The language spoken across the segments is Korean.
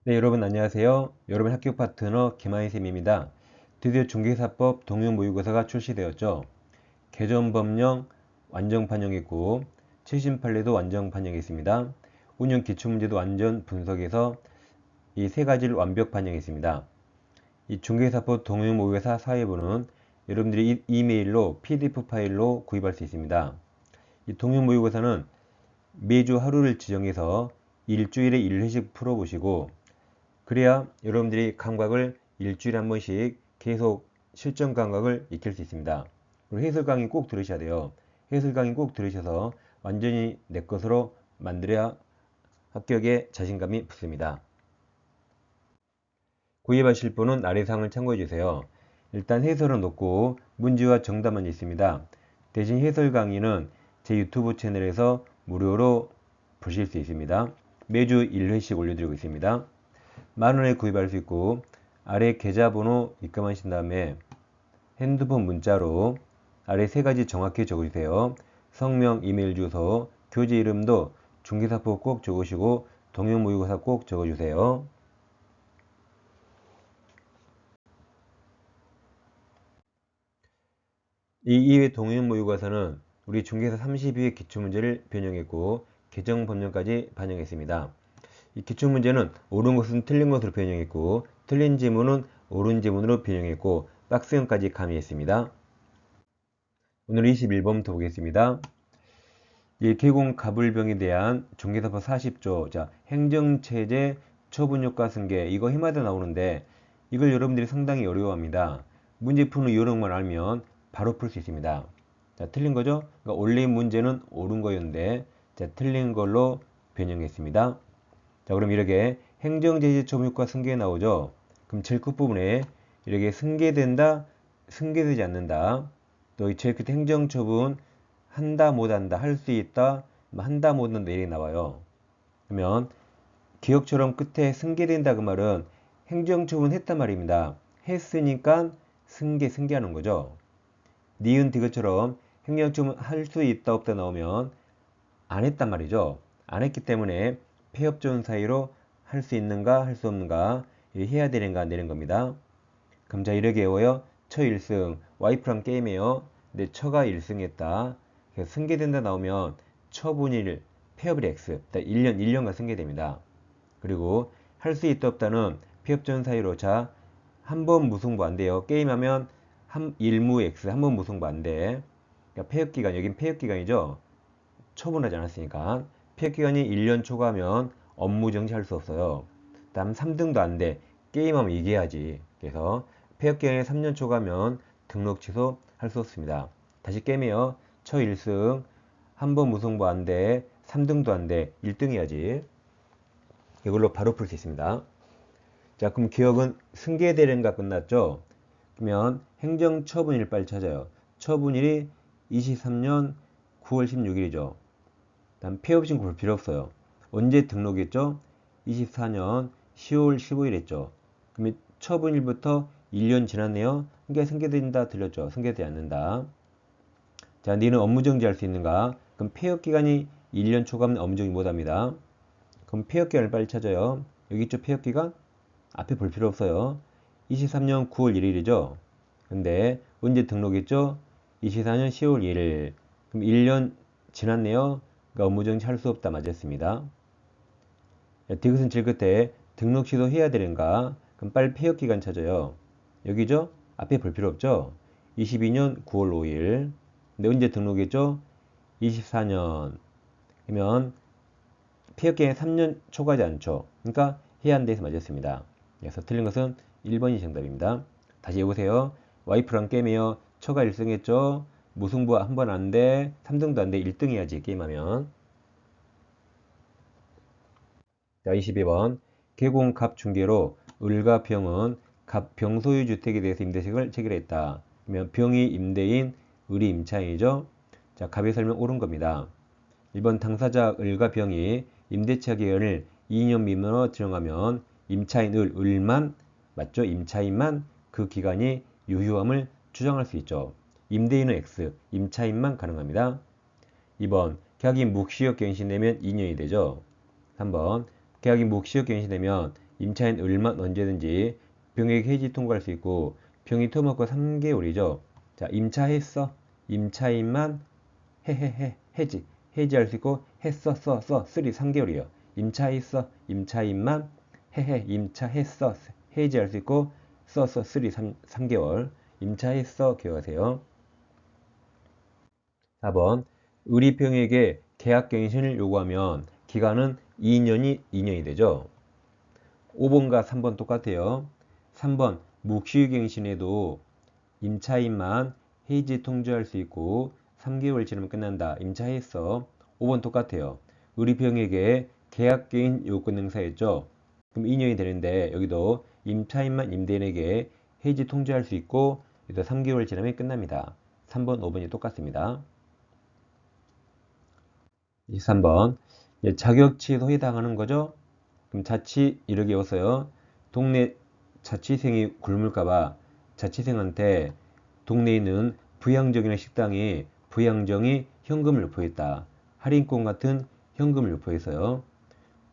네, 여러분 안녕하세요. 여러분 학교 파트너 김하희 쌤입니다. 드디어 중개사법 동일모의고사가 출시되었죠. 개정 법령 완전 반영했고 78례도 완전 반영했습니다. 운영 기출문제도 완전 분석해서 이 세 가지를 완벽 반영했습니다. 이 중개사법 동일모의고사 사회부는 여러분들이 이메일로 PDF 파일로 구입할 수 있습니다. 이 동일모의고사는 매주 하루를 지정해서 일주일에 1회씩 풀어보시고 그래야 여러분들이 감각을 일주일에 한 번씩 계속 실전 감각을 익힐 수 있습니다. 그리고 해설 강의 꼭 들으셔야 돼요. 해설 강의 꼭 들으셔서 완전히 내 것으로 만들어야 합격에 자신감이 붙습니다. 구입하실 분은 아래 사항을 참고해 주세요. 일단 해설은 없고 문제와 정답만 있습니다. 대신 해설 강의는 제 유튜브 채널에서 무료로 보실 수 있습니다. 매주 1회씩 올려드리고 있습니다. 10,000원에 구입할 수 있고 아래 계좌번호 입금하신 다음에 핸드폰 문자로 아래 세 가지 정확히 적으세요. 성명, 이메일 주소, 교재 이름도 중개사법 꼭 적으시고 동영모의고사 꼭 적어주세요. 이 이외 동영모의고사는 우리 중개사 32회 기출문제를 변형했고 개정 법령까지 반영했습니다. 이 기출문제는 옳은 것은 틀린 것으로 변형했고 틀린 지문은 옳은 지문으로 변형했고 박스형까지 가미했습니다. 오늘 21번부터 보겠습니다. 이 개공 가불병에 대한 중개사법 40조 자 행정체제 처분효과 승계 이거 해마다 나오는데 이걸 여러분들이 상당히 어려워합니다. 문제 푸는 요령만 알면 바로 풀 수 있습니다. 자 틀린 거죠? 그러니까 원래 문제는 옳은 거였는데 자 틀린 걸로 변형했습니다. 자 그럼 이렇게 행정제재 처분효과 승계 나오죠? 그럼 제일 끝부분에 이렇게 승계된다, 승계되지 않는다. 또 이 제일 끝에 행정처분 한다 못한다 할 수 있다 한다 못한다 이렇게 나와요. 그러면 기억처럼 끝에 승계된다 그 말은 행정처분 했단 말입니다. 했으니까 승계하는 거죠. 니은 디귿처럼 행정처분 할 수 있다 없다 나오면 안 했단 말이죠. 안 했기 때문에 폐업전 사이로 할 수 있는가 할 수 없는가 해야 되는가 안 되는 겁니다. 그럼 자 이렇게 외워요. 처 1승 와이프랑 게임해요. 근데 처가 1승 했다. 승계된다 나오면 처분일 폐업일 X 1년간 승계됩니다. 그리고 할 수 있다 없다는 폐업전 사이로 자 한 번 무승부 안 돼요. 게임하면 일무 X 한 번 무승부 안 돼. 그러니까 폐업기간 여긴 폐업기간이죠. 처분하지 않았으니까 폐업기간이 1년 초과하면 업무 정지할 수 없어요. 다음 3등도 안 돼. 게임하면 이겨야지. 그래서 폐업기간이 3년 초과하면 등록 취소 할 수 없습니다. 다시 게임해요. 초 1승 한 번 무승부 안 돼. 3등도 안 돼. 1등 해야지. 이걸로 바로 풀 수 있습니다. 자 그럼 기억은 승계대련가 끝났죠? 그러면 행정처분일 빨리 찾아요. 처분일이 23년 9월 16일이죠. 다음 폐업신고 볼 필요 없어요. 언제 등록했죠? 24년 10월 15일 했죠. 그럼 처분일부터 1년 지났네요. 그러니까 승계된다 들렸죠. 승계되지 않는다. 자, 니는 업무정지 할 수 있는가? 그럼 폐업기간이 1년 초과하면 업무정지 못합니다. 그럼 폐업기간을 빨리 찾아요. 여기 있죠 폐업기간? 앞에 볼 필요 없어요. 23년 9월 1일이죠. 근데 언제 등록했죠? 24년 10월 1일. 그럼 1년 지났네요. 그러니까 업무정지 할 수 없다 맞았습니다. 디귿은 제일 끝에 등록 취소해야 되는가? 그럼 빨리 폐업기간 찾아요. 여기죠? 앞에 볼 필요 없죠? 22년 9월 5일. 근데 언제 등록했죠? 24년. 그러면 폐업기간이 3년 초과하지 않죠? 그러니까 해야 한다 해서 맞았습니다. 그래서 틀린 것은 1번이 정답입니다. 다시 해보세요. 와이프랑 게임해요. 처가 1승 했죠? 무승부 한 번 안 돼. 3등도 안 돼. 1등 해야지 게임하면. 자 22번 개공 갑 중개로 을과 병은 갑 병소유 주택에 대해서 임대책을 체결했다. 그러면 병이 임대인, 을이 임차인이죠. 자 갑의 설명 옳은 겁니다. 1번 당사자 을과 병이 임대차 계약을 2년 미만으로 정하면 임차인 을만 맞죠? 임차인만 그 기간이 유효함을 주장할 수 있죠. 임대인은 X, 임차인만 가능합니다. 2번 계약이 묵시효 갱신되면 2년이 되죠. 3번 계약이 묵시효 갱신되면 임차인 을만 언제든지 병역 해지 통과할 수 있고 병이 터먹고 3개월이죠. 자, 임차했어. 임차인만 해지할 수 있고 했어 3개월이에요. 임차했어. 임차인만 임차했어. 해지할 수 있고 3개월. 임차했어 기억하세요. 4번 의리병에게 계약갱신을 요구하면 기간은 2년이 되죠. 5번과 3번 똑같아요. 3번 묵시갱신에도 임차인만 해지 통지할 수 있고 3개월 지나면 끝난다. 임차했어. 5번 똑같아요. 의리병에게 계약갱신 요건 행사했죠. 그럼 2년이 되는데 여기도 임차인만 임대인에게 해지 통지할 수 있고 3개월 지나면 끝납니다. 3번, 5번이 똑같습니다. 23번 자격 취소에 당하는 거죠. 그럼 자취 이렇게 외웠어요. 동네 자취생이 굶을까봐 자취생한테 동네에 있는 부양정이나 식당에 부양정이 현금을 유포했다. 할인권 같은 현금을 유포했어요.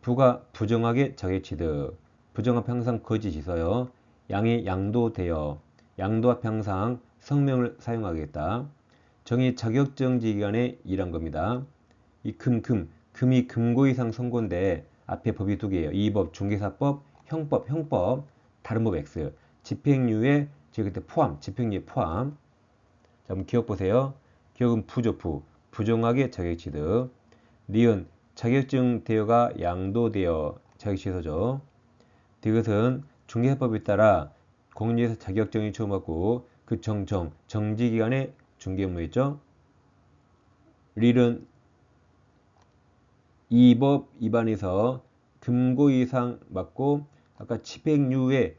부가 부정하게 자격취득. 부정합 항상 거짓 있어요. 양이 양도되어. 양도합 항상 성명을 사용하겠다. 정의 자격정지 기간에 일한 겁니다. 이 금이 금고 이상 선고인데 앞에 법이 두 개예요. 이법, 중개사법, 형법, 다른 법 X. 집행유예, 제가 그때 포함, 집행유예 포함. 자, 한번 기억 보세요. 기억은 부조부, 부정하게 자격취득. 니은, 자격증 대여가 양도되어 자격취소죠. 이것은 중개사법에 따라 공인중개사 자격증이 처음 받고 그 정지기간에 중개업무였죠. 릴은 이 법 위반해서 금고 이상 맞고 아까 집행유예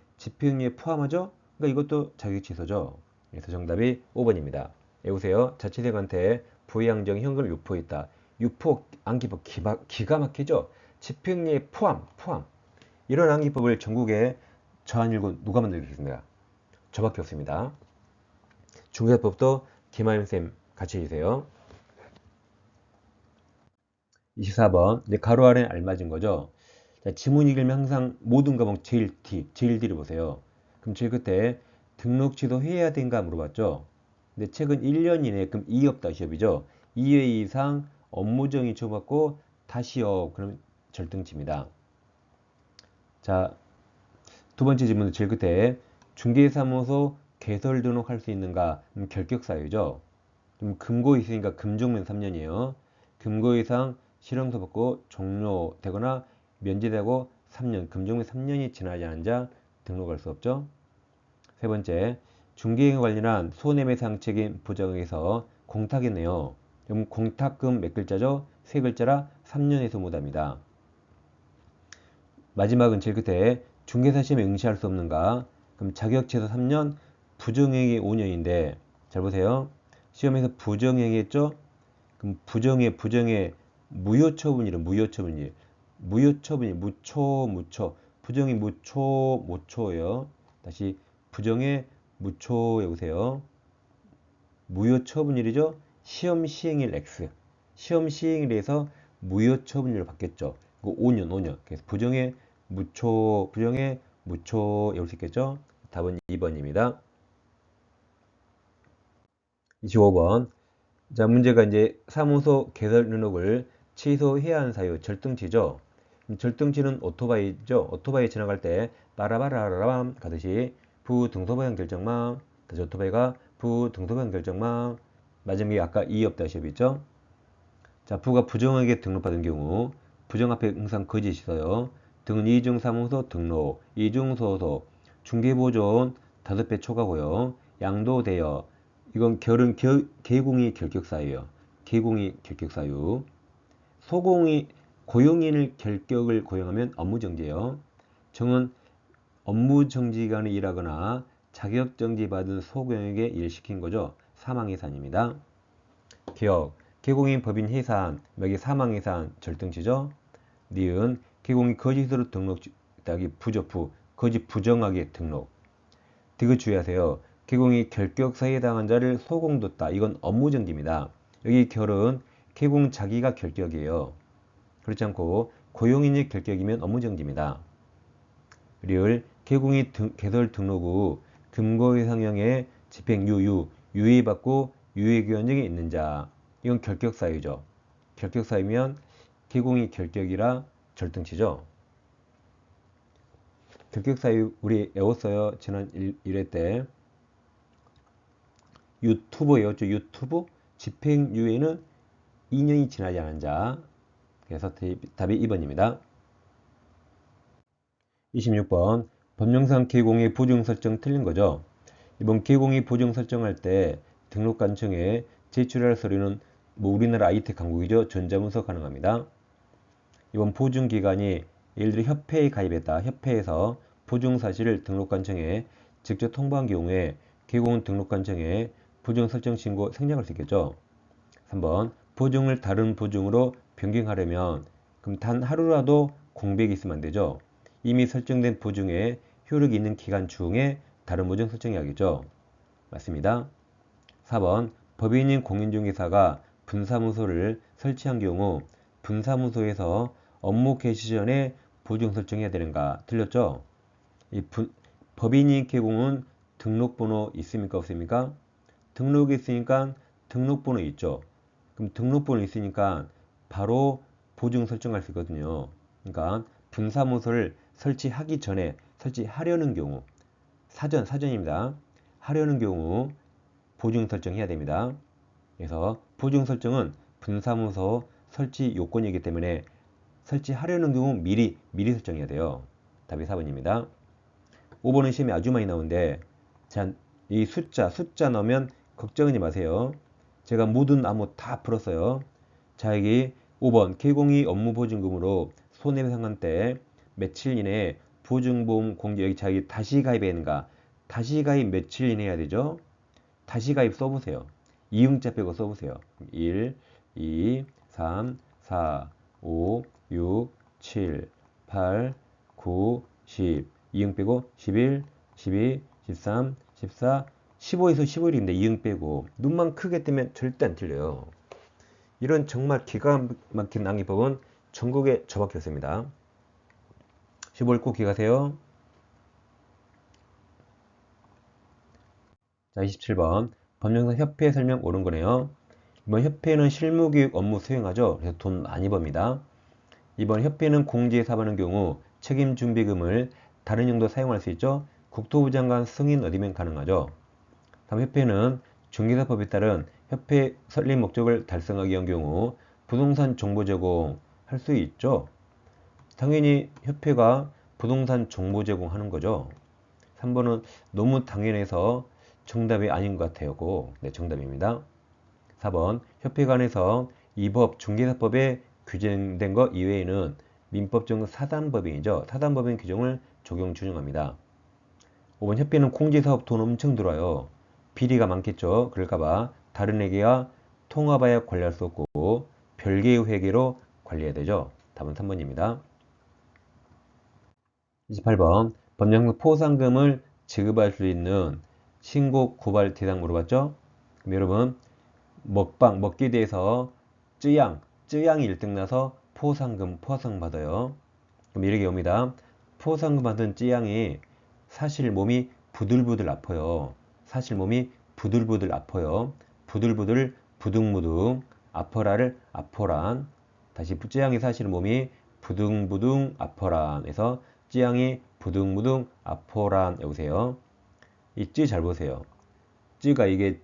포함하죠? 그러니까 이것도 자격취소죠. 그래서 정답이 5번입니다. 외우세요. 자취생한테 부양정 현금을 유포했다. 유포 암기법 기가 막히죠? 집행유예 포함. 이런 암기법을 전국에 저한일고 누가 만들겠습니까? 저밖에 없습니다. 중개사법도 김하임쌤 같이 해주세요. 24번 이제 가로 아래 알맞은 거죠. 자, 지문 읽으면 항상 모든 과목 제일 D를 보세요. 그럼 제일 끝에 등록 취소해야 된가 물어봤죠. 근데 최근 1년 이내에 그럼 2 없다 시업이죠. 2회 이상 업무정이 처받고 다시업 그럼 절등치입니다. 자, 두 번째 질문은 제일 끝에 중개사무소 개설 등록할 수 있는가? 결격 사유죠. 그럼 금고 있으니까 금종면 3년이에요. 금고 이상 실형서 받고 종료되거나 면제되고 3년, 금종면 3년이 지나지 않은 자 등록할 수 없죠. 세 번째, 중개행위 관련한 손해배상 책임 부정에서 공탁이네요. 그럼 공탁금 몇 글자죠? 세 글자라 3년에서 못합니다. 마지막은 제일 끝에 중개사 시험에 응시할 수 없는가? 그럼 자격 최소 3년, 부정행위 5년인데 잘 보세요. 시험에서 부정행위 했죠? 그럼 부정에 무효처분이래. 무효처분이 무초. 부정이 무초예요. 다시 부정의 무초 외우세요. 무효처분일이죠. 시험 시행일 X. 시험 시행일에서 무효처분일로 바뀌었죠. 이거 5년. 그래서 부정의 무초 외울 수 있겠죠. 답은 2번입니다. 25번. 자, 문제가 이제 사무소 개설 등록을 취소해야 하는 사유, 절등치죠. 절등치는 오토바이죠. 오토바이 지나갈 때 빠라바라라밤 가듯이 부등소방향 결정망, 다시 오토바이가 부등소방향 결정망, 마지막에 아까 이 없다 시험이 있죠. 자, 부가 부정하게 등록받은 경우 부정 앞에 항상 거짓이 있어요. 등은 이중사무소 등록, 이중소속, 중개보존 5배 초과고요. 양도되어 이건 개공이 결격사유예요. 개공이 결격사유. 소공이 고용인을 결격을 고용하면 업무정지예요. 정은 업무정지기간에 일하거나 자격정지 받은 소고용에게 일시킨 거죠. 사망해산입니다. 기억. 개공인 법인 해산, 여기 사망해산 절등치죠. 니은 개공이 거짓으로 등록, 부조부, 거짓 부정하게 등록. 디귿 주의하세요. 개공이 결격사유에 당한 자를 소공뒀다. 이건 업무정지입니다. 여기 결은 개공 자기가 결격이에요. 그렇지 않고 고용인이 결격이면 업무정지입니다. 리을 개공이 개설 등록 후 금고 상형의 집행 유예받고 유예기원증이 있는 자. 이건 결격사유죠. 결격사유면 개공이 결격이라 절등치죠. 결격사유 우리 외웠어요. 지난 1회 때. 유튜브 외웠죠. 유튜브 집행유예는 2년이 지나지 않은 자. 그래서 답이 2번입니다. 26번 법령상 개공의 보증 설정 틀린 거죠. 이번 개공의 보증 설정할 때 등록관청에 제출할 서류는 우리나라 IT 강국이죠. 전자문서 가능합니다. 이번 보증기관이 예를 들어 협회에 가입했다. 협회에서 보증 사실을 등록관청에 직접 통보한 경우에 개공은 등록관청에 보증 설정 신고 생략할 수 있겠죠. 3번 보증을 다른 보증으로 변경하려면 그럼 단 하루라도 공백이 있으면 안 되죠. 이미 설정된 보증에 효력이 있는 기간 중에 다른 보증 설정해야겠죠. 맞습니다. 4번 법인인 공인중개사가 분사무소를 설치한 경우 분사무소에서 업무 개시 전에 보증 설정해야 되는가? 틀렸죠? 법인인 개공은 등록번호 있습니까? 없습니까? 등록이 있으니까 등록번호 있죠. 그럼 등록번호 있으니까 바로 보증 설정할 수 있거든요. 그러니까 분사무소를 설치하기 전에 설치하려는 경우 사전입니다. 하려는 경우 보증 설정해야 됩니다. 그래서 보증 설정은 분사무소 설치 요건이기 때문에 설치하려는 경우 미리 설정해야 돼요. 답이 4번입니다. 5번은 시험에 아주 많이 나오는데 자, 이 숫자 넣으면 걱정하지 마세요. 제가 모든 암호 다 풀었어요. 자, 여기 5번 개공이 업무보증금으로 손해배상한 때 며칠 이내에 보증보험 공제 여기 자기 다시 가입했는가? 다시 가입 며칠 이내 해야 되죠? 다시 가입 써보세요. 이응자 빼고 써보세요. 1, 2, 3, 4, 5, 6, 7, 8, 9, 10 이응 빼고 11, 12, 13, 14, 15에서 15일인데 이응 빼고 눈만 크게 뜨면 절대 안 틀려요. 이런 정말 기가 막힌 낭기법은 전국에 저밖에 없습니다. 15일 꼭 기억하세요. 자, 27번 법령상 협회 설명 옳은 거네요. 이번 협회는 실무교육 업무 수행하죠. 그래서 돈 많이 법니다. 이번 협회는 공지에 사업하는 경우 책임 준비금을 다른 용도 사용할 수 있죠. 국토부 장관 승인 얻으면 가능하죠. 다음 협회는 중개사법에 따른 협회 설립 목적을 달성하기 위한 경우 부동산 정보 제공할 수 있죠. 당연히 협회가 부동산 정보 제공하는 거죠. 3번은 너무 당연해서 정답이 아닌 것 같아요. 네, 정답입니다. 4번 협회 간에서 이 법 중개사법에 규정된 것 이외에는 민법정 사단법인이죠. 사단법인 규정을 준용합니다. 5번 협회는 공제사업 돈 엄청 들어요. 비리가 많겠죠. 그럴까봐 다른 회계와 통합하여 관리할 수 없고 별개의 회계로 관리해야 되죠. 답은 3번입니다. 28번 법령상 포상금을 지급할 수 있는 신고 고발 대상 물어봤죠? 그럼 여러분 먹기에 대해서 쯔양이 1등 나서 포상금 받아요. 그럼 이렇게 옵니다. 포상금 받은 쯔양이 사실 몸이 부들부들 아파요. 사실 몸이 부들부들 아파요. 부들부들 부둥부둥 아퍼라를 아퍼란 다시 쯔양이 사실 몸이 부둥부둥 아퍼란 해서 쯔양이 부둥부둥 아퍼란 여보세요. 이 쯔 잘 보세요. 쯔가 이게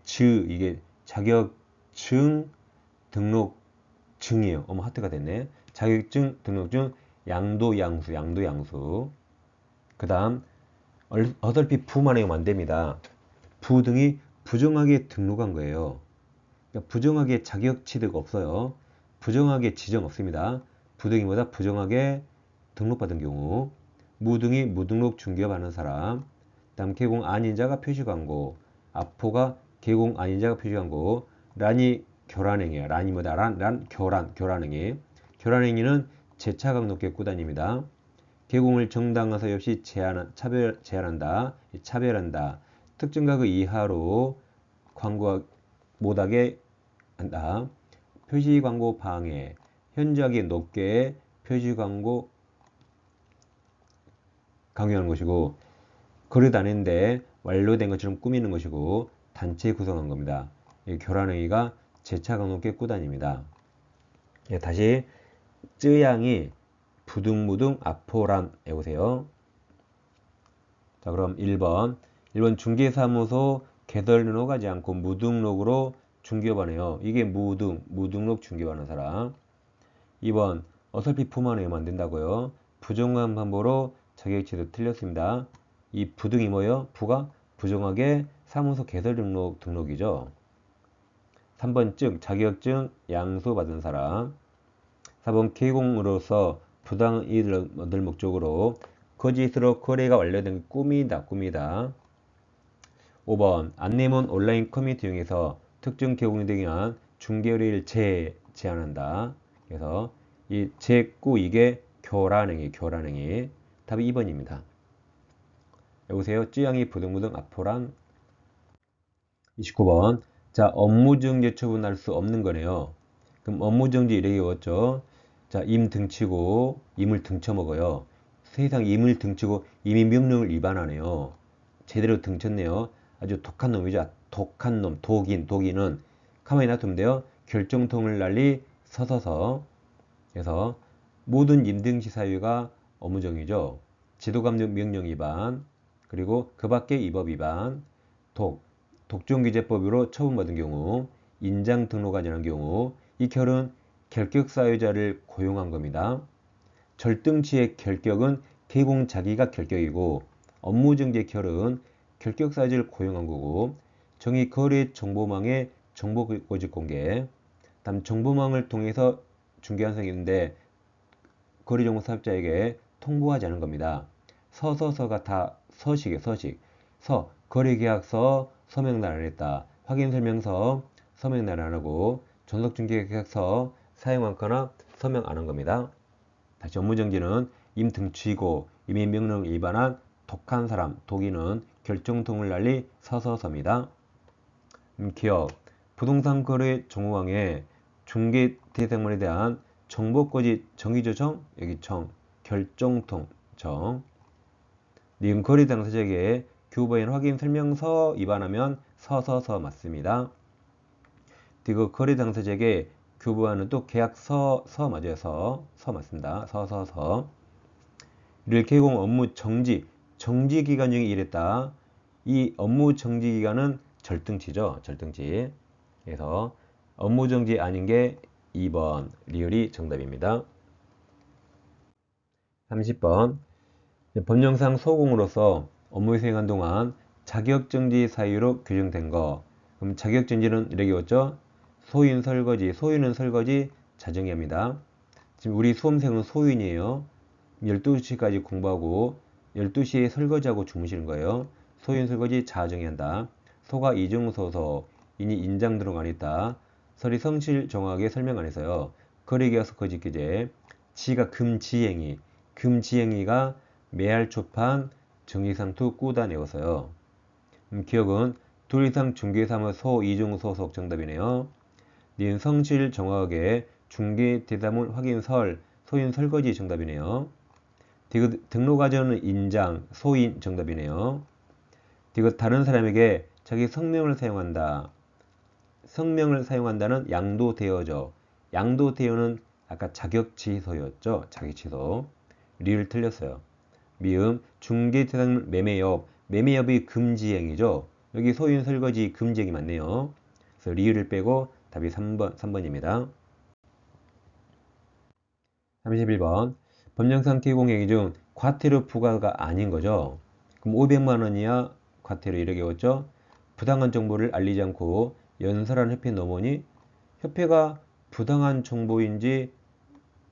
이게 자격증 등록증이에요. 어머 하트가 됐네. 자격증 등록증 양도 양수 그 다음 어설피 부만 외우면 안됩니다. 부 등이 부정하게 등록한 거예요. 그러니까 부정하게 자격 취득 없어요. 부정하게 지정 없습니다. 부등이 뭐다? 부정하게 등록받은 경우 무 등이 무등록 중개업하는 사람 다음 개공 아닌자가 표시광고 아포가 개공 아닌자가 표시광고 란이 교란행위야. 란이 뭐다? 교란행위. 교란행위는 재차 강독계 구단입니다. 개공을 정당한 사유 없이 차별한다. 특정 가격 이하로 광고 못하게 한다. 표시 광고 방해. 현저하게 높게 표시 광고 강요하는 것이고, 거래 안 했는데 완료된 것처럼 꾸미는 것이고, 단체 구성한 겁니다. 이 교란행위가 재차 강도 깨꾸다닙니다. 예, 다시 쯔양이 부등무등 아포란 해보세요. 자, 그럼 1번 중개사무소 개설 등록하지 않고 무등록으로 중개업하네요. 이게 무등록 중개업하는 사람. 2번 어설피 부만 외우면 안 된다고요. 부정한 방법으로 자격취득 틀렸습니다. 이 부등이 뭐예요? 부가 부정하게 사무소 개설 등록이죠. 3번 자격증 양수 받은 사람. 4번 개공으로서 부당한 이익을 얻을 목적으로 거짓으로 거래가 완료된 꾸미다. 5번 안내문 온라인 커뮤니티 이용해서 특정 개공에 대한 중개를 제한한다. 그래서 이 제꾸 이게 교란행위. 답이 2번입니다. 여보세요. 쯔양이 부등무등 아포란. 29번 자 업무정지 처분할 수 없는 거네요. 그럼 업무정지 이렇게 외웠죠. 자 임 등치고 임을 등쳐먹어요. 세상 임을 등치고 임의 명령을 위반하네요. 제대로 등쳤네요. 아주 독한 놈이죠. 독한 놈. 독인은 가만히 놔두면 돼요. 결정통을 날리 서서서. 그래서 모든 임등시 사유가 업무정지죠. 지도감독 명령 위반, 그리고 그 밖에 이법 위반, 독점규제법으로 처분받은 경우, 인장 등록하지 않은 경우, 이 결은 결격 사유자를 고용한 겁니다. 절등치의 결격은 개공 자기가 결격이고, 업무정지의 결은 결격 사유자를 고용한 거고, 정의 거래 정보망의 정보 고집 공개, 다음 정보망을 통해서 중개한 성이 있는데 거래정보 사업자에게 통보하지 않은 겁니다. 서가 다 서식이에요. 거래계약서 서명날 안 했다. 확인설명서 서명날 안 하고 전속중개계약서 사용 않거나 서명 안 한 겁니다. 다시 업무정지는 임 등치고 임의 명령을 위반한 독한 사람, 독인은 결정통을 날리 서서서입니다. 기억, 부동산 거래 정보망의 중개 대상물에 대한 정보거짓 정의조정, 여기 결정통 니은 거래 당사자에게 교부인 확인 설명서 위반하면 서서서 맞습니다. 그리고 거래 당사자에게 교부하는 또 계약서 맞아요. 서 맞습니다. 서서서. 를 개공 업무 정지 기간 중에 일했다. 이 업무 정지 기간은 절등치죠. 절등치. 그래서 업무 정지 아닌 게 2번 리을이 정답입니다. 30번 법령상 소공으로서 업무 수행한 동안 자격정지 사유로 규정된 거. 그럼 자격정지는 이렇게 왔죠. 소인 설거지, 소인은 설거지 자정해합니다. 지금 우리 수험생은 소인이에요. 12시까지 공부하고 12시에 설거지하고 주무시는 거예요. 소인 설거지 자정해야 한다. 소가 이중소소, 인이 인장 들어안 했다. 설이 성실 정확하게 설명 안 해서요. 거래계약서 거짓기재, 지가 금지행위가 매할 초판 정의상투 꾸다 내어서요. 기억은 둘 이상 중개사무소 이중소속 정답이네요. 니은 성실 정확하게 중개 대담을 확인설 소인 설거지 정답이네요. 디귿 등록과정은 인장 소인 정답이네요. 디귿 다른 사람에게 자기 성명을 사용한다는 양도대여죠. 양도대여는 아까 자격취소였죠. 자격취소. 리를 틀렸어요. 미음 중개 대상 매매업이 금지행위죠. 여기 소인 설거지 금지행위 맞네요. 그래서 리을을 빼고 답이 3번입니다. 31번 법령상 개공행위 중 과태료 부과가 아닌 거죠. 그럼 500만 원이야 과태료 이렇게 왔죠. 부당한 정보를 알리지 않고 연설한 협회 넘으니 협회가 부당한 정보인지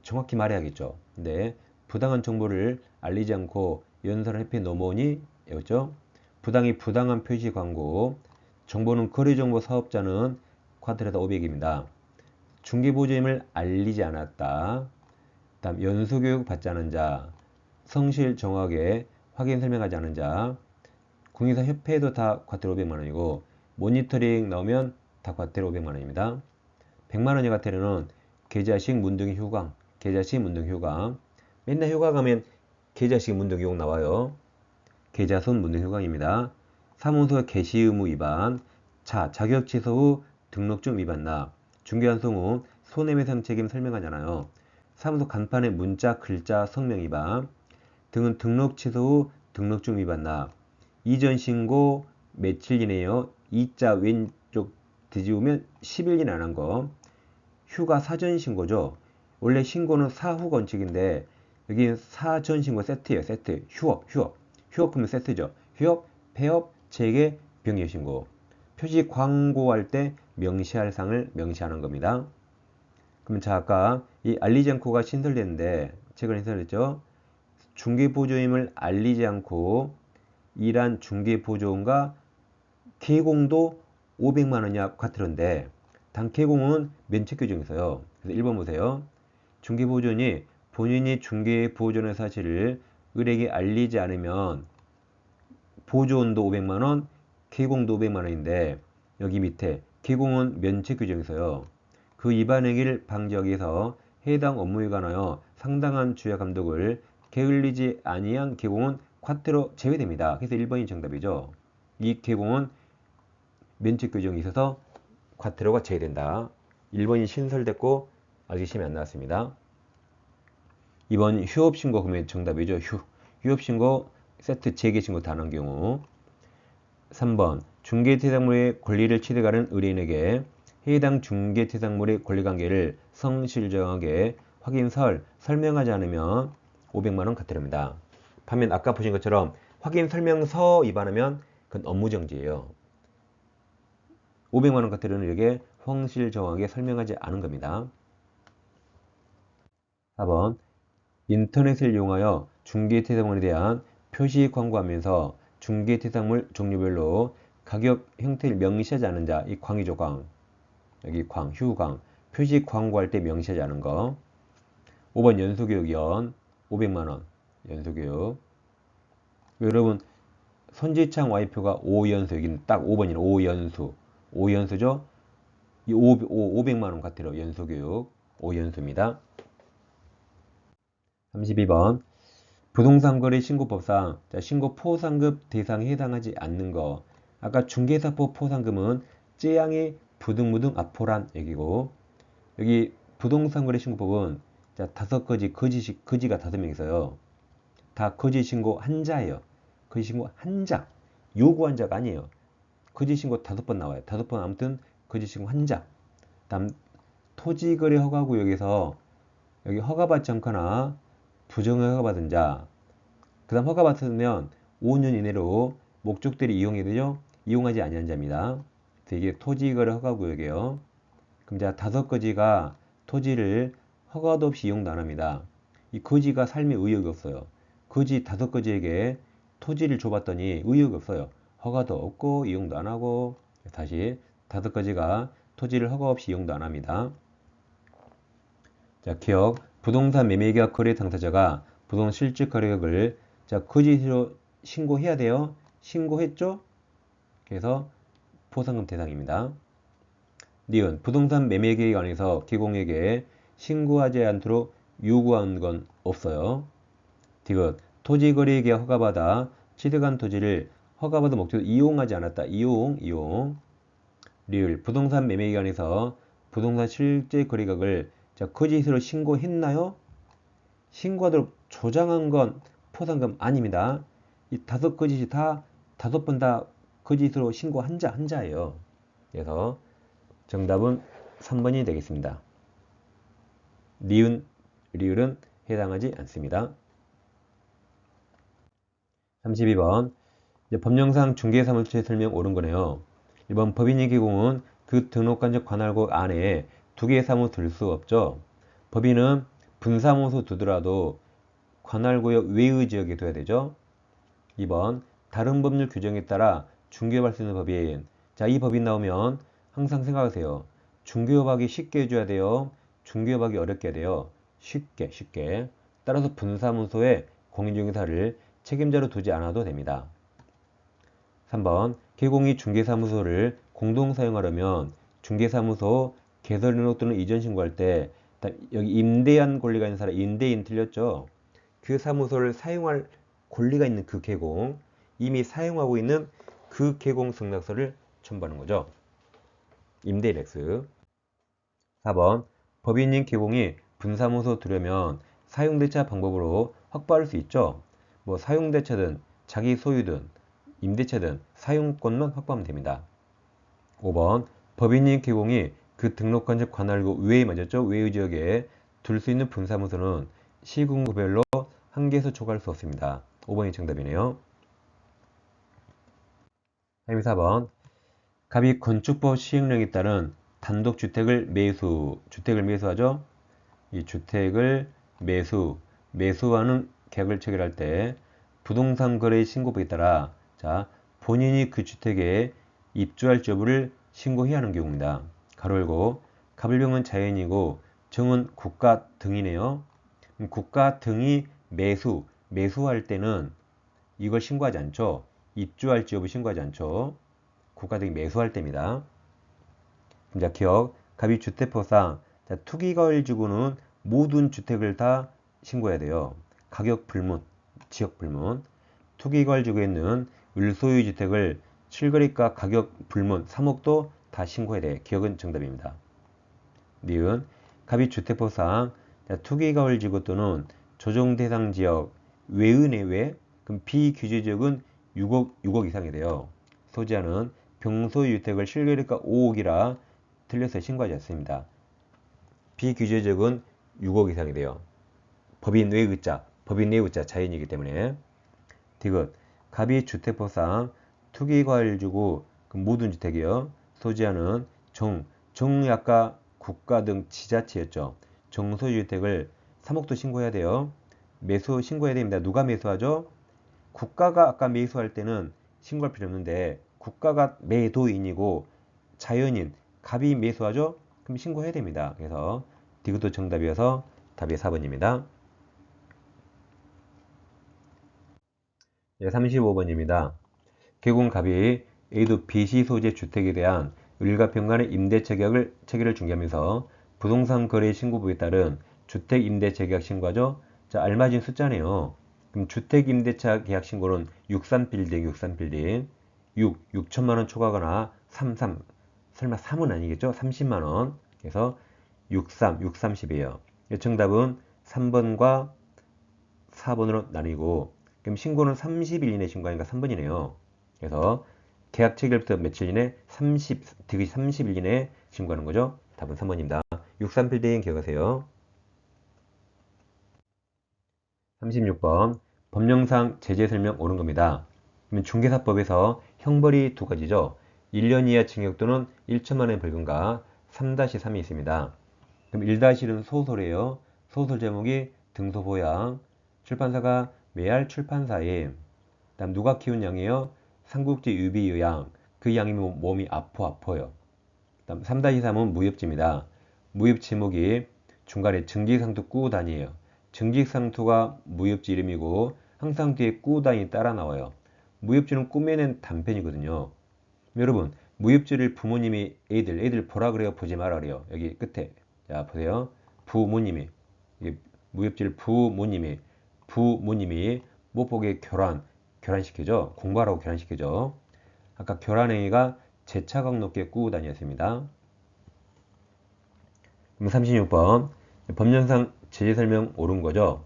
정확히 말해야겠죠. 근데 부당한 정보를 알리지 않고 연설한 협회 넘어오니 였죠. 부당한 표시 광고 정보는 거래정보 사업자는 과태료다 500입니다. 중개보조임을 알리지 않았다. 다음 연수교육 받지 않은 자, 성실 정확하게 확인 설명하지 않은 자, 공인사 협회도 다 과태료 500만원이고 모니터링 나오면 다 과태료 500만원입니다. 100만원의 과태료는 계좌식 문등 휴강, 맨날 휴가 가면 계좌식 문등기록 나와요. 계좌손 문등효과입니다. 사무소 개시 의무 위반, 자격 취소 후 등록증 위반 나, 중개환송 후 손해배상 책임 설명하잖아요. 사무소 간판에 문자, 글자, 성명 위반 등은 등록 취소 후 등록증 위반 나, 이전 신고 며칠 이내요. 이자 왼쪽 뒤집으면 10일 이내 안 한 거. 휴가 사전 신고죠. 원래 신고는 사후 원칙인데 여기 사전 신고 세트예요. 세트. 휴업 하면 세트죠. 휴업, 폐업, 재개, 병역 신고. 표시 광고할 때 명시할 사항을 명시하는 겁니다. 그러면 자, 아까 이 알리지 않고가 신설됐는데 최근에 신설됐죠. 중개보조임을 알리지 않고 일한 중개보조원과 개공도 500만 원이야 과태료인데 단개공은 면책규정이 있어요. 그래서 1번 보세요. 중개보조원이 본인이 중개보조원의 사실을 을에게 알리지 않으면 보조원도 500만 원, 개공도 500만 원인데 여기 밑에 개공은 면책규정이 있어요. 그 위반행위를 방지하기 위해서 해당 업무에 관하여 상당한 주의 감독을 게을리지 아니한 개공은 과태료 제외됩니다. 그래서 1번이 정답이죠. 이 개공은 면책 규정이 있어서 과태료가 제외된다. 1번이 신설됐고 아직 시험이 안 나왔습니다. 2번 휴업신고 그러면 정답이죠. 휴업신고 세트 재개신고 다 한 경우. 3번 중개대상물의 권리를 취득하는 의뢰인에게 해당 중개대상물의 권리관계를 성실정하게 설명하지 않으면 500만 원 과태료입니다. 반면 아까 보신 것처럼 확인 설명서 위반하면 그건 업무정지예요. 500만 원 과태료는 이렇게 성실정하게 설명하지 않은 겁니다. 4번 인터넷을 이용하여 중개대상물에 대한 표시 광고하면서 중개대상물 종류별로 가격 형태를 명시하지 않은 자, 이 광이죠, 광. 여기 휴광. 표시 광고할 때 명시하지 않은 거. 5번 연수교육위원 500만 원. 연수교육. 여러분 손지창 Y표가 5연수 여기는 딱 5번이네. 5연수죠. 이 500만 원 과태료 연수교육 5연수입니다. 32번 부동산 거래 신고법상 신고 포상급 대상에 해당하지 않는 거. 아까 중개사법 포상금은 째양이 부등무등 아포란 얘기고 여기 부동산 거래 신고법은 다섯 거지가 5명 있어요. 다 거짓 신고 한자예요. 거짓 신고 한자. 요구한 자가 아니에요. 거짓 신고 5번 나와요. 5번 아무튼 거짓 신고 한자. 다음 토지거래 허가구역에서 여기 허가받지 않거나 부정을 허가받은 자. 그 다음 허가받으면 5년 이내로 목적들이 이용해야 되죠. 이용하지 아니한 자입니다. 이게 토지거래 허가구역이에요. 그럼 자 5거지가 토지를 허가도 없이 이용도 안 합니다. 이 거지가 삶에 의욕이 없어요. 거지 5거지에게 토지를 줘봤더니 의욕이 없어요. 허가도 없고 이용도 안 하고. 다시 5거지가 토지를 허가 없이 이용도 안 합니다. 자, 기억. 부동산 매매계약 거래 당사자가 부동산 실질 거래액을 거짓으로 신고해야 돼요. 신고했죠? 그래서 포상금 대상입니다. 니은 부동산 매매계획 안에서 개공에게 신고하지 않도록 요구한 건 없어요. 디귿 토지거래계약 허가받아 취득한 토지를 허가받은 목적으로 이용하지 않았다. 이용. 리을 부동산 매매기관에서 부동산 실제 거래額을 거짓으로 신고했나요? 신고하도록 조장한 건 포상금 아닙니다. 이 5거짓이 다 5번 다 거짓으로 신고한 자예요. 그래서 정답은 3번이 되겠습니다. 리을은 해당하지 않습니다. 32번 법령상 중개사무소의 설명 옳은 거네요. 1번 법인이 개공은 그 등록관적 관할구 안에 2개의 사무소 둘 수 없죠. 법인은 분사무소 두더라도 관할구역 외의 지역에 둬야 되죠. 2번 다른 법률 규정에 따라 중개업할 수 있는 법인. 자, 이 법인 나오면 항상 생각하세요. 중개업하기 쉽게 해줘야 돼요. 중개업하기 어렵게 해야 돼요. 쉽게. 따라서 분사무소에 공인중개사를 책임자로 두지 않아도 됩니다. 3번 개공이 중개사무소를 공동 사용하려면 중개사무소 개설 등록 또는 이전 신고할 때 여기 임대한 권리가 있는 사람 임대인 틀렸죠. 그 사무소를 사용할 권리가 있는 그 개공, 이미 사용하고 있는 그 개공 승낙서를 첨부하는 거죠. 임대일 X. 4번 법인인 개공이 분사무소 두려면 사용대차 방법으로 확보할 수 있죠. 뭐 사용대차든 자기 소유든 임대차든 사용권만 확보하면 됩니다. 5번 법인인 개공이 그 등록한 즉 관할구 외에 맞았죠. 외의 지역에 둘 수 있는 분사무소는 시군구별로 한 개에서 초과할 수 없습니다. 5번이 정답이네요. 4번 갑이 건축법 시행령에 따른 단독주택을 주택을 매수하죠. 이 주택을 매수하는 계약을 체결할 때 부동산 거래 신고법에 따라 자, 본인이 그 주택에 입주할지 여부를 신고해야 하는 경우입니다. 가로 열고 갑을병은 자연이고 정은 국가 등이네요. 국가 등이 매수할 때는 이걸 신고하지 않죠. 입주할지 여부 신고하지 않죠. 국가 등이 매수할 때입니다. 자, 기억. 갑이 주택법상 투기과일지구는 모든 주택을 다 신고해야 돼요. 가격 불문, 지역 불문. 투기과일지구에 있는 을소유 주택을 실거래가 가격 불문 3억도 다 신고해야 돼. 기억은 정답입니다. 니은 갑이 주택법상 투기과일지구 또는 조정 대상 지역 외의 내외 그럼 비규제 지역은 6억 이상이 돼요. 소지하는 병소유 주택을 실거래가 5억이라 틀려서 신고하지 않습니다. 비규제 지역은 6억 이상이 돼요. 법인 외의 의자 자연이기 때문에. 디귿 갑이 주택법상 투기과일지구 모든 주택이요. 소지하는 정약가 국가 등 지자체였죠. 정소유 주택을 3억도 신고해야 돼요. 매수 신고해야 됩니다. 누가 매수하죠? 국가가 아까 매수할 때는 신고할 필요 없는데 국가가 매도인이고 자연인 갑이 매수하죠? 그럼 신고해야 됩니다. 그래서 디귿도 정답이어서 답이 4번입니다. 35번입니다. 개공갑이 A도 BC 소재 주택에 대한 을과 평간의 임대차 계약을 체결을 중개하면서 부동산 거래 신고법에 따른 주택 임대차 계약 신고하죠. 자, 알맞은 숫자네요. 그럼 주택 임대차 계약 신고는 63빌딩 6천만 원 초과하거나 33 설마 3은 아니겠죠? 30만 원. 그래서 630이에요. 정답은 3번과 4번으로 나뉘고 그럼 신고는 30일 이내 신고하니까 3번이네요. 그래서 계약 체결부터 며칠 이내 30일 이내 신고하는 거죠. 답은 3번입니다. 63빌딩 기억하세요. 36번 법령상 제재 설명 옳은 겁니다. 그러면 중개사법에서 형벌이 두 가지죠. 1년 이하 징역 또는 1천만 원 벌금과 3-3이 있습니다. 그럼 1-1은 소설이에요. 소설 제목이 등소보양. 출판사가 메알 출판사에 다음 누가 키운 양이에요? 삼국지 유비의 양. 그 양이 몸이 아파요. 다음 3-3은 무협지입니다. 무협 제목이 중간에 증직상투 꾸단이에요. 증직상투가 무협지 이름이고 항상 뒤에 꾸단이 따라 나와요. 무협지는 꾸며낸 단편이거든요. 여러분 무협지를 부모님이 애들 보라 그래요? 보지 마라 그래요? 여기 끝에 자 보세요. 부모님이 무협지를 부모님이 못 보게 교란시켜줘. 공부하라고 교란시켜줘. 아까 교란행위가 제차각 높게 꾸고 다녔습니다. 36번 법령상 제재 설명 옳은 거죠.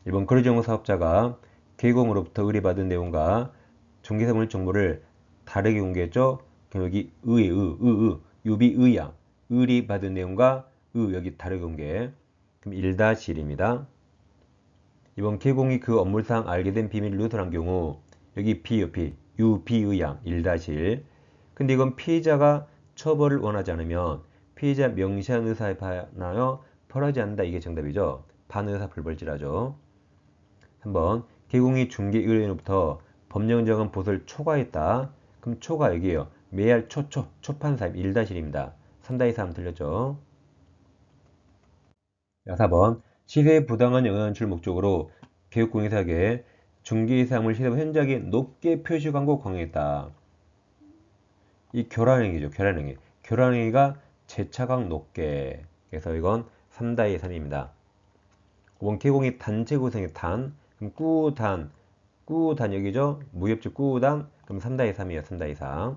1번 거래정보 사업자가 개공으로부터 의뢰받은 내용과 중개사물 정보를 다르게 공개했죠. 그럼 여기 유비의양 의뢰받은 내용과 여기 다르게 공개. 그럼 1-1입니다. 이번 개공이 그 업무상 알게 된 비밀을 누설한 경우 여기 유비의양 1-1. 근데 이건 피해자가 처벌을 원하지 않으면 피해자 명시한 의사에 반하여 벌하지 않는다. 이게 정답이죠. 반의사 불벌지라죠. 3번 개공이 중개의뢰인으로부터 법령 정한 보수를 초과했다. 그럼 초과 여기에요. 매할 초판사입 1-1입니다. 3-3 틀렸죠. 4번 시세에 부당한 영향을 줄 목적으로 개국공인사에게 중개사물 시세 현저하게 높게 표시 광고 강요했다. 이 교란행위죠. 교란행위가 제차각 높게. 그래서 이건 3-3입니다. 개공이 단체 구성의 단, 그럼 꾸단, 꾸단 여기죠? 무협지 꾸단, 그럼 3-3이에요. 3-3.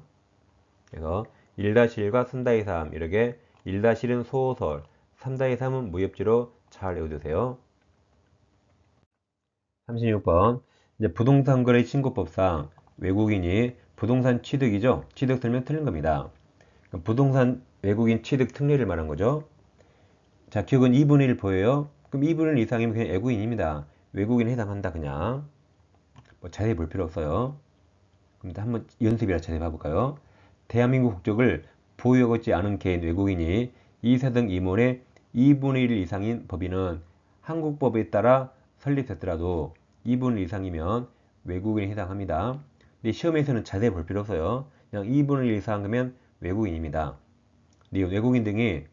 그래서 1-1과 3-3 이렇게 1-1은 소설, 3-3은 무협지로 잘 외워두세요. 36번 이제 부동산 거래 신고법상 외국인이 부동산 취득이죠. 취득 설명 틀린 겁니다. 부동산 외국인 취득 특례를 말한 거죠. 자, 기억은 2분의 1 보여요? 그럼 2분의 1 이상이면 그냥 외국인입니다. 외국인에 해당한다 그냥. 뭐 자세히 볼 필요 없어요. 그럼 한번 연습이라 자세히 봐볼까요? 대한민국 국적을 보유하고 있지 않은 개인 외국인이 이사 등 임원의 2분의 1 이상인 법인은 한국법에 따라 설립됐더라도 2분의 1 이상이면 외국인에 해당합니다. 근데 시험에서는 자세히 볼 필요 없어요. 그냥 2분의 1 이상 하면 외국인입니다. 외국인 등이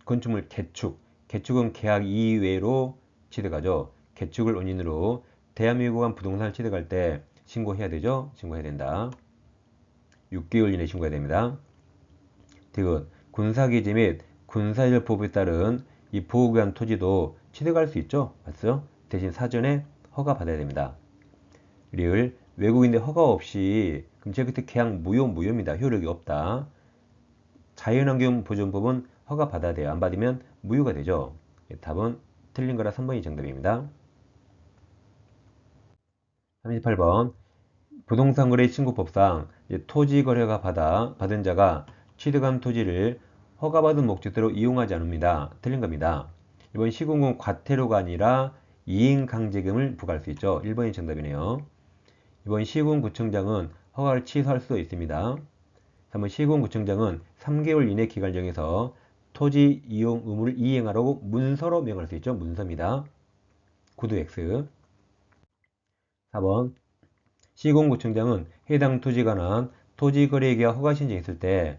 건축물 개축, 개축은 계약 이외로 취득하죠. 개축을 원인으로 대한민국한 부동산을 취득할 때 신고해야 되죠. 신고해야 된다. 6개월 이내에 신고해야 됩니다. 디귿, 군사기지 및 군사일법에 따른 이 보호구역 토지도 취득할 수 있죠. 맞죠? 대신 사전에 허가 받아야 됩니다. 리을, 외국인의 허가 없이 그럼 제가 그때 계약 무효입니다. 효력이 없다. 자연환경보존법은 허가 받아야 돼요. 안 받으면 무효가 되죠. 답은 틀린 거라 3번이 정답입니다. 38번 부동산거래 신고법상 토지거래가 받은 자가 취득한 토지를 허가받은 목적대로 이용하지 않습니다. 틀린 겁니다. 이번 시공은 과태료가 아니라 이행강제금을 부과할 수 있죠. 1번이 정답이네요. 이번 시공구청장은 허가를 취소할 수도 있습니다. 3번 시공구청장은 3개월 이내 기간 정해서 토지 이용 의무를 이행하라고 문서로 명할 수 있죠. 문서입니다. 구두 X. 4번 시공구청장은 해당 토지에 관한 토지거래계약 허가 신청했을 때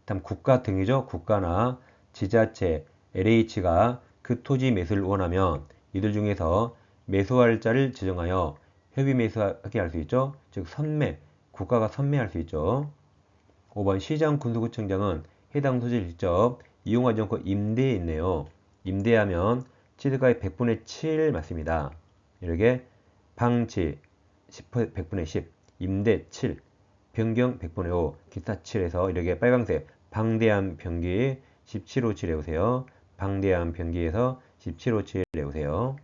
다음 국가 등이죠. 국가나 지자체, LH가 그 토지 매수를 원하면 이들 중에서 매수할 자를 지정하여 협의 매수하게 할 수 있죠. 즉 선매, 국가가 선매할 수 있죠. 5번 시장 군수구청장은 해당 토지를 직접 이용하지 않고 임대했네요. 임대하면 취득가의 100분의 7 맞습니다. 이렇게 방치 100분의 10, 임대 7, 변경 100분의 5, 기타 7에서 이렇게 빨강색 방대한 변기 1757 외우세요. 방대한 변기에서 1757 외우세요.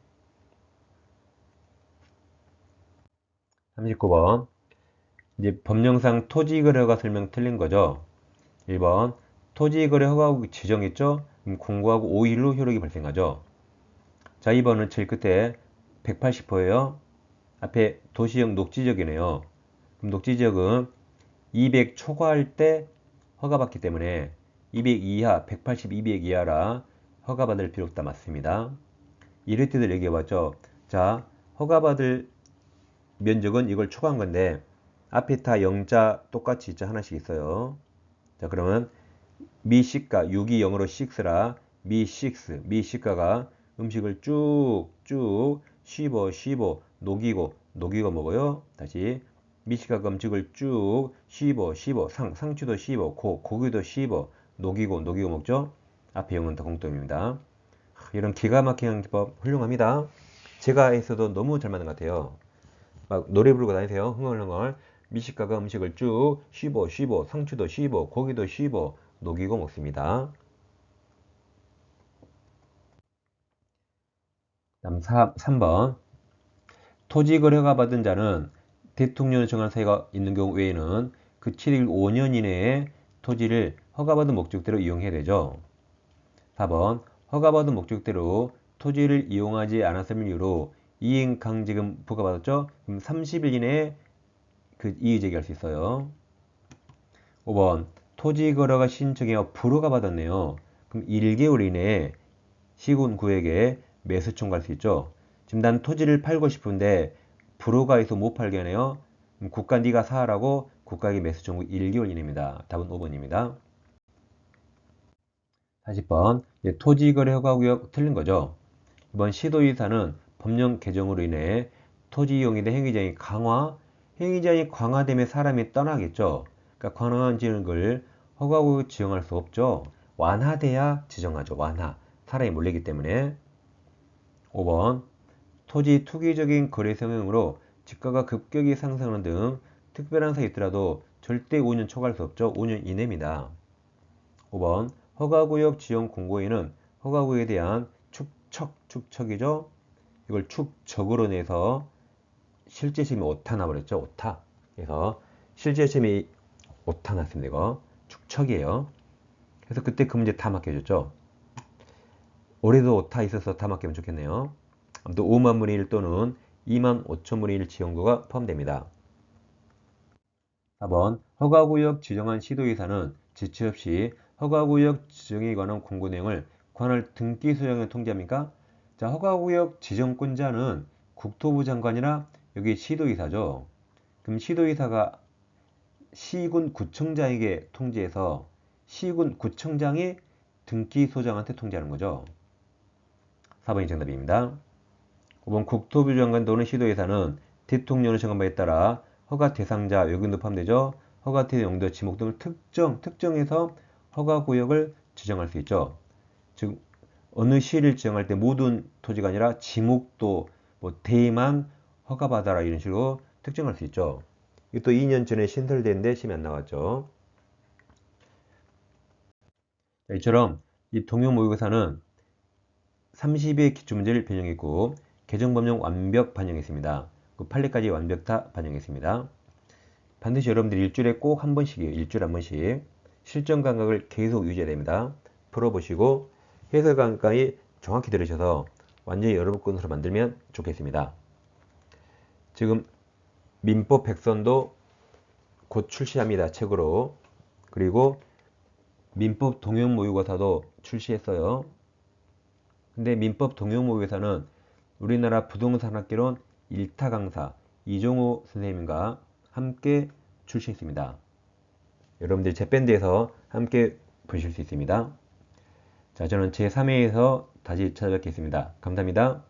39번 이제 법령상 토지거래허가 설명 틀린 거죠. 1번 토지거래 허가국 지정했죠? 그럼 공고하고 5일로 효력이 발생하죠. 자, 2번은 제일 끝에 180호예요. 앞에 도시형 녹지지역이네요. 그럼 녹지지역은 200 초과할 때 허가받기 때문에 200 이하, 180, 200 이하라 허가받을 필요 없다 맞습니다. 이럴 때도 얘기해봤죠. 자, 허가받을 면적은 이걸 초과한 건데 앞에 다 영자 똑같이 있죠. 하나씩 있어요. 자, 그러면 미식가 6이 0으로 6라 미식가가 음식을 쭉쭉 씹어 녹이고 먹어요. 다시 미식가가 음식을 쭉 씹어 상추도 씹어 고기도 씹어 녹이고 먹죠. 앞에 0은 다 공통입니다. 이런 기가 막힌 기법 훌륭합니다. 제가 했어도 너무 잘 맞는 것 같아요. 막 노래 부르고 다니세요. 흥얼흥얼. 미식가가 음식을 쭉 씹어 상추도 씹어 고기도 씹어 녹이고 먹습니다. 다음 3번 토지거래가 받은 자는 대통령이 정한 사유가 있는 경우 외에는 그 취득 5년 이내에 토지를 허가받은 목적대로 이용해야 되죠. 4번 허가받은 목적대로 토지를 이용하지 않았음을 이유로 이행강제금 부과받았죠. 그럼 30일 이내에 그 이의제기할 수 있어요. 5번 토지거래가 신청해서 불허가 받았네요. 그럼 1개월 이내에 시군구에게 매수 청구할 수 있죠. 지금 난 토지를 팔고 싶은데 불허가 해서 못 팔게 하네요. 그럼 국가 네가 사라고 국가에게 매수 청구 1개월 이내입니다. 답은 5번입니다. 40번 토지거래 허가구역 틀린 거죠. 이번 시도이사는 법령 개정으로 인해 토지 이용에 대한 행위자의 강화, 행위자의 강화되면 사람이 떠나겠죠. 그러니까 관할 지역을 허가구역 지정할 수 없죠. 완화돼야 지정하죠. 완화. 사람이 몰리기 때문에. 5번 토지 투기적인 거래 성향으로 지가가 급격히 상승하는 등 특별한 사항이 있더라도 절대 5년 초과할 수 없죠. 5년 이내입니다. 5번 허가구역 지정 공고에는 허가구역에 대한 축척이죠. 이걸 축적으로 내서 실제 시험이 오타 나버렸죠. 오타. 그래서 실제 시험이 오타 났습니다. 이거 축척이에요. 그래서 그때 그 문제 다 맡겨줬죠. 올해도 오타 있어서 다 맡기면 좋겠네요. 아무튼 5만분의 1 또는 2만 5천분의 1 지정도가 포함됩니다. 4번 허가구역 지정한 시도의사는 지체 없이 허가구역 지정에 관한 공고 내용을 관할 등기소장에 통지합니까? 자, 허가구역 지정권자는 국토부 장관이나 여기 시도의사죠. 그럼 시도의사가 시군 구청장에게 통지해서 시군 구청장이 등기소장한테 통지하는 거죠. 4번이 정답입니다. 5번 국토부 장관 또는 시도의사는 대통령의 정한 바에 따라 허가 대상자, 외국인도 포함되죠. 허가 용도, 지목 등을 특정해서 허가구역을 지정할 수 있죠. 즉 어느 시를 지정할 때 모든 토지가 아니라 지목도 뭐 대만 허가받아라 이런 식으로 특정할 수 있죠. 이게 또 2년 전에 신설됐는데 시험이 안 나왔죠. 이처럼 이 동형모의고사는 30의 기출문제를 변형했고 개정법령 완벽 반영했습니다. 그 판례까지 완벽 다 반영했습니다. 반드시 여러분들이 일주일에 꼭 한 번씩이에요. 일주일에 한 번씩 실전 감각을 계속 유지해야 됩니다. 풀어보시고 해설 감각이 정확히 들으셔서 완전히 여러분 것으로 만들면 좋겠습니다. 지금 민법 백선도 곧 출시합니다. 책으로. 그리고 민법 동형모의고사도 출시했어요. 근데 민법 동형모의고사는 우리나라 부동산학개론 1타 강사 이종호 선생님과 함께 출시했습니다. 여러분들이 제 밴드에서 함께 보실 수 있습니다. 자, 저는 제3회에서 다시 찾아뵙겠습니다. 감사합니다.